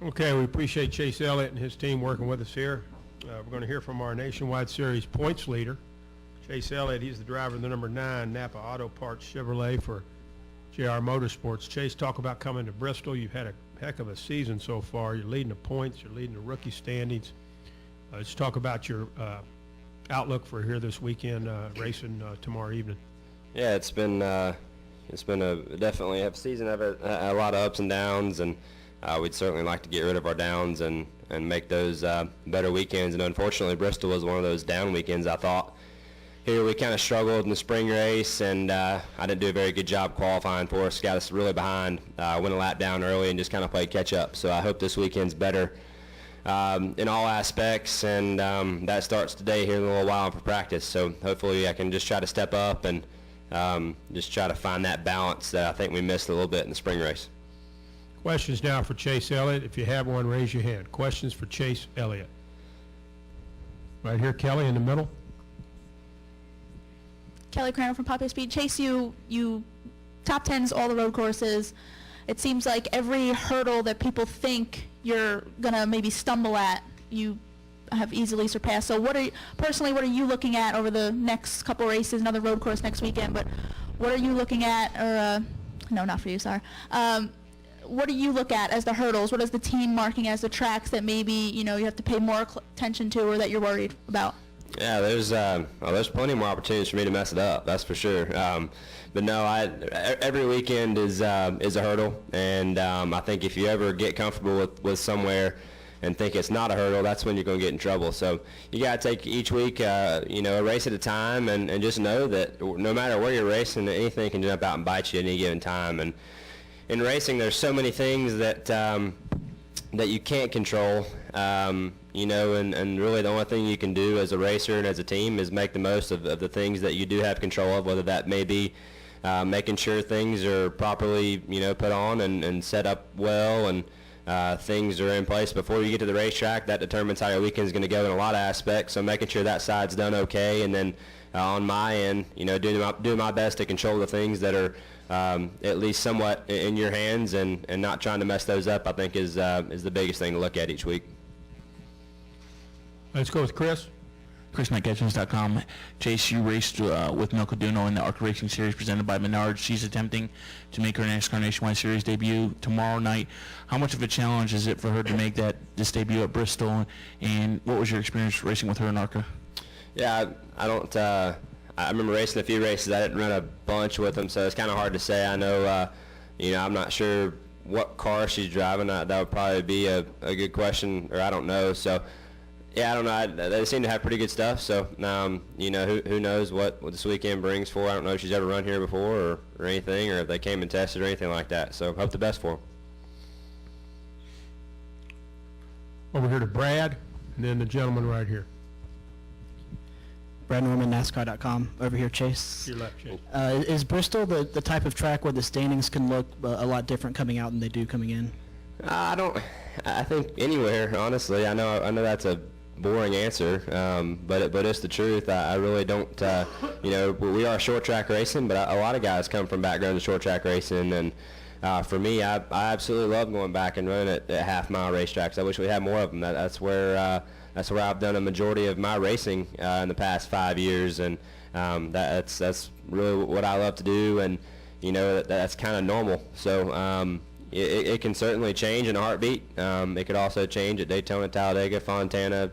Okay, we appreciate Chase Elliott and his team working with us here. We're going to hear from our Nationwide Series points leader, Chase Elliott. He's the driver of the number 9 Napa Auto Parts Chevrolet for JR Motorsports. Chase, talk about coming to Bristol. You've had a heck of a season so far. You're leading the points. You're leading the rookie standings. Let's talk about your outlook for here this weekend, racing tomorrow evening. Yeah, it's been definitely a season of a lot of ups and downs, and we'd certainly like to get rid of our downs and make those better weekends. And unfortunately, Bristol was one of those down weekends. I thought here we kind of struggled in the spring race, and I didn't do a very good job qualifying for us. Got us really behind. Went a lap down early and just kind of played catch up. So I hope this weekend's better in all aspects, and that starts today here in a little while for practice. So hopefully I can just try to step up and just try to find that balance that I think we missed a little bit in the spring race. Questions now for Chase Elliott. If you have one, raise your hand. Questions for Chase Elliott. Right here, Kelly in the middle. Kelly Kramer from Popular Speed. Chase, you top 10s all the road courses. It seems like every hurdle that people think you're gonna maybe stumble at, you have easily surpassed. So what are you looking at over the next couple races, another road course next weekend, but what are you looking at, or no, not for you, sorry. What do you look at as the hurdles? What is the team marking as the tracks that maybe you have to pay more attention to, or that you're worried about? Yeah, there's plenty more opportunities for me to mess it up. That's for sure. But no, every weekend is a hurdle, and I think if you ever get comfortable with somewhere and think it's not a hurdle, that's when you're going to get in trouble. So you got to take each week, a race at a time, and just know that no matter where you're racing, anything can jump out and bite you at any given time. And in racing, there's so many things that you can't control, and really the only thing you can do as a racer and as a team is make the most of the things that you do have control of, whether that may be making sure things are properly, put on and set up well, and things are in place before you get to the racetrack. That determines how your weekend is going to go in a lot of aspects. So making sure that side's done okay, and then on my end, doing my best to control the things that are at least somewhat in your hands, and not trying to mess those up, I think is the biggest thing to look at each week. Let's go with Chris. ChrisMcEtchins.com. Chase, you raced with Milka Duno in the ARCA Racing Series presented by Menards. She's attempting to make her NASCAR Nationwide Series debut tomorrow night. How much of a challenge is it for her to make this debut at Bristol, and what was your experience racing with her in ARCA? Yeah, I remember racing a few races. I didn't run a bunch with them, so it's kind of hard to say. I know, I'm not sure what car she's driving. That would probably be a good question, or I don't know. So, yeah, I don't know. They seem to have pretty good stuff. So, who knows what this weekend brings for her. I don't know if she's ever run here before or anything, or if they came and tested or anything like that. So, hope the best for them. Over here to Brad, and then the gentleman right here. Brad Norman, NASCAR.com. Over here, Chase. To your left, Chase. Is Bristol the type of track where the standings can look a lot different coming out than they do coming in? I think anywhere, honestly. I know that's a boring answer, but it's the truth. I really don't. We are short track racing, but a lot of guys come from backgrounds of short track racing, and for me, I absolutely love going back and running at half-mile racetracks. I wish we had more of them. That's where I've done a majority of my racing in the past 5 years, and that's really what I love to do, and that's kind of normal. So it can certainly change in a heartbeat. It could also change at Daytona, Talladega, Fontana,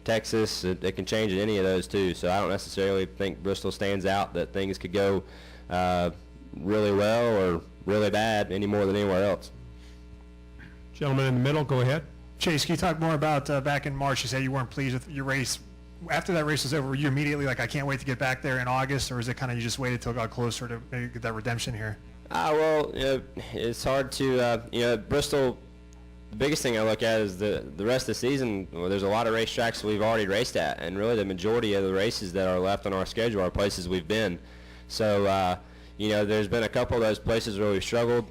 Texas. It can change at any of those too. So I don't necessarily think Bristol stands out that things could go really well or really bad any more than anywhere else. Gentleman in the middle, go ahead. Chase, can you talk more about back in March? You said you weren't pleased with your race. After that race was over, were you immediately like, I can't wait to get back there in August, or is it kind of you just waited till it got closer to maybe get that redemption here? Well, it's hard to, Bristol, the biggest thing I look at is the rest of the season. Well, there's a lot of racetracks we've already raced at, and really the majority of the races that are left on our schedule are places we've been. So, there's been a couple of those places where we've struggled.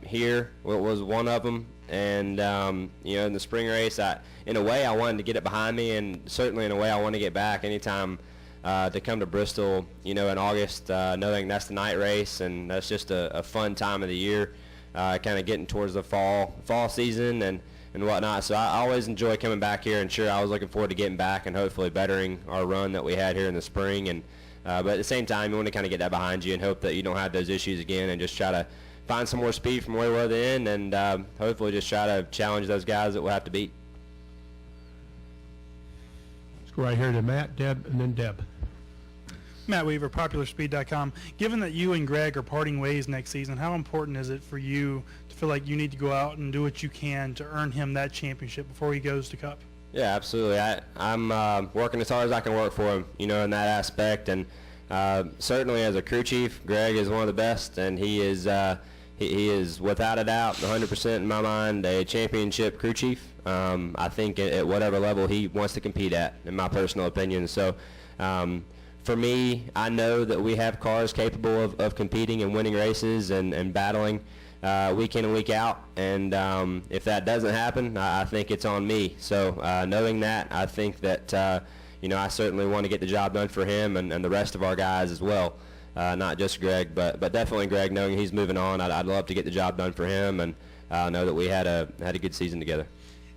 Here was one of them. And, in the spring race, in a way, I wanted to get it behind me, and certainly in a way, I want to get back anytime to come to Bristol, in August, knowing that's the night race, and that's just a fun time of the year, kind of getting towards the fall season, and and whatnot. So I always enjoy coming back here, and sure, I was looking forward to getting back and hopefully bettering our run that we had here in the spring. And but at the same time, you want to kind of get that behind you and hope that you don't have those issues again, and just try to find some more speed from where we were then, and hopefully just try to challenge those guys that we'll have to beat. Let's go right here to Matt, Deb, and then Deb. Matt Weaver, PopularSpeed.com. Given that you and Greg are parting ways next season, how important is it for you to feel like you need to go out and do what you can to earn him that championship before he goes to Cup? Yeah, absolutely. I'm working as hard as I can work for him, you know, in that aspect. And certainly as a crew chief, Greg is one of the best, and he is without a doubt, 100% in my mind, a championship crew chief. I think at whatever level he wants to compete at, in my personal opinion. So for me, I know that we have cars capable of competing and winning races and battling week in and week out. And if that doesn't happen, I think it's on me. So knowing that, I think that, you know, I certainly want to get the job done for him and the rest of our guys as well. Not just Greg, but definitely Greg, knowing he's moving on. I'd love to get the job done for him, and know that we had a good season together.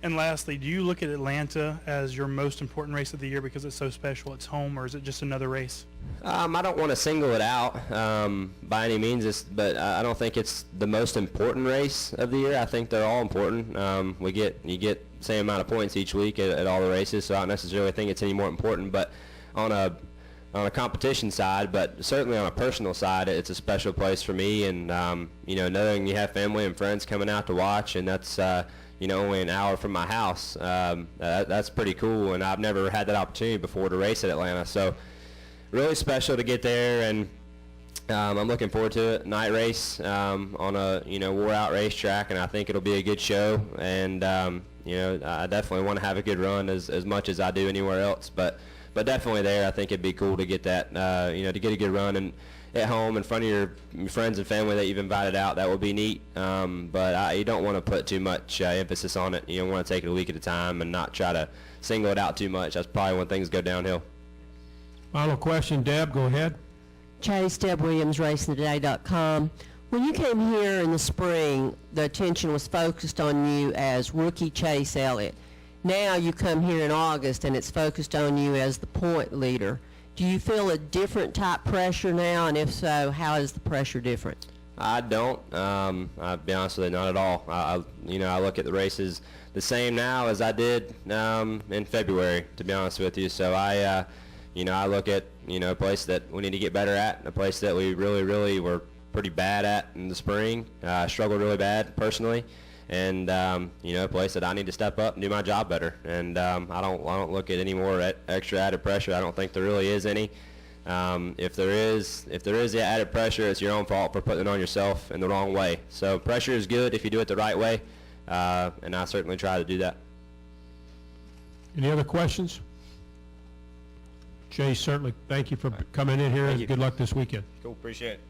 And lastly, do you look at Atlanta as your most important race of the year because it's so special, it's home, or is it just another race? I don't want to single it out by any means, but I don't think it's the most important race of the year. I think they're all important. You get the same amount of points each week at all the races, so I don't necessarily think it's any more important. But on a competition side, but certainly on a personal side, it's a special place for me. And you know, knowing you have family and friends coming out to watch, and that's you know, only an hour from my house, that's pretty cool. And I've never had that opportunity before to race at Atlanta, so really special to get there. And I'm looking forward to it. Night race on a wore out racetrack, and I think it'll be a good show. And you know, I definitely want to have a good run as much as I do anywhere else, but definitely there, I think it'd be cool to get that, to get a good run and at home in front of your friends and family that you've invited out. That would be neat, but you don't want to put too much emphasis on it. You want to take it a week at a time and not try to single it out too much. That's probably when things go downhill. Final question, Deb, go ahead. Chase, Deb Williams, RacingToday.com. When you came here in the spring, the attention was focused on you as rookie Chase Elliott. Now you come here in August and it's focused on you as the point leader. Do you feel a different type pressure now, and if so, how is the pressure different? I don't. I'll be honest with you, not at all. I look at the races the same now as I did in February, to be honest with you. So I look at a place that we need to get better at, a place that we really were pretty bad at in the spring. Struggled really bad personally, and a place that I need to step up and do my job better. And I don't look at any more extra added pressure. I don't think there really is any. If there is the added pressure, it's your own fault for putting it on yourself in the wrong way. So pressure is good if you do it the right way, and I certainly try to do that. Any other questions? Chase, certainly thank you for coming in here, and good luck this weekend. Cool, appreciate it.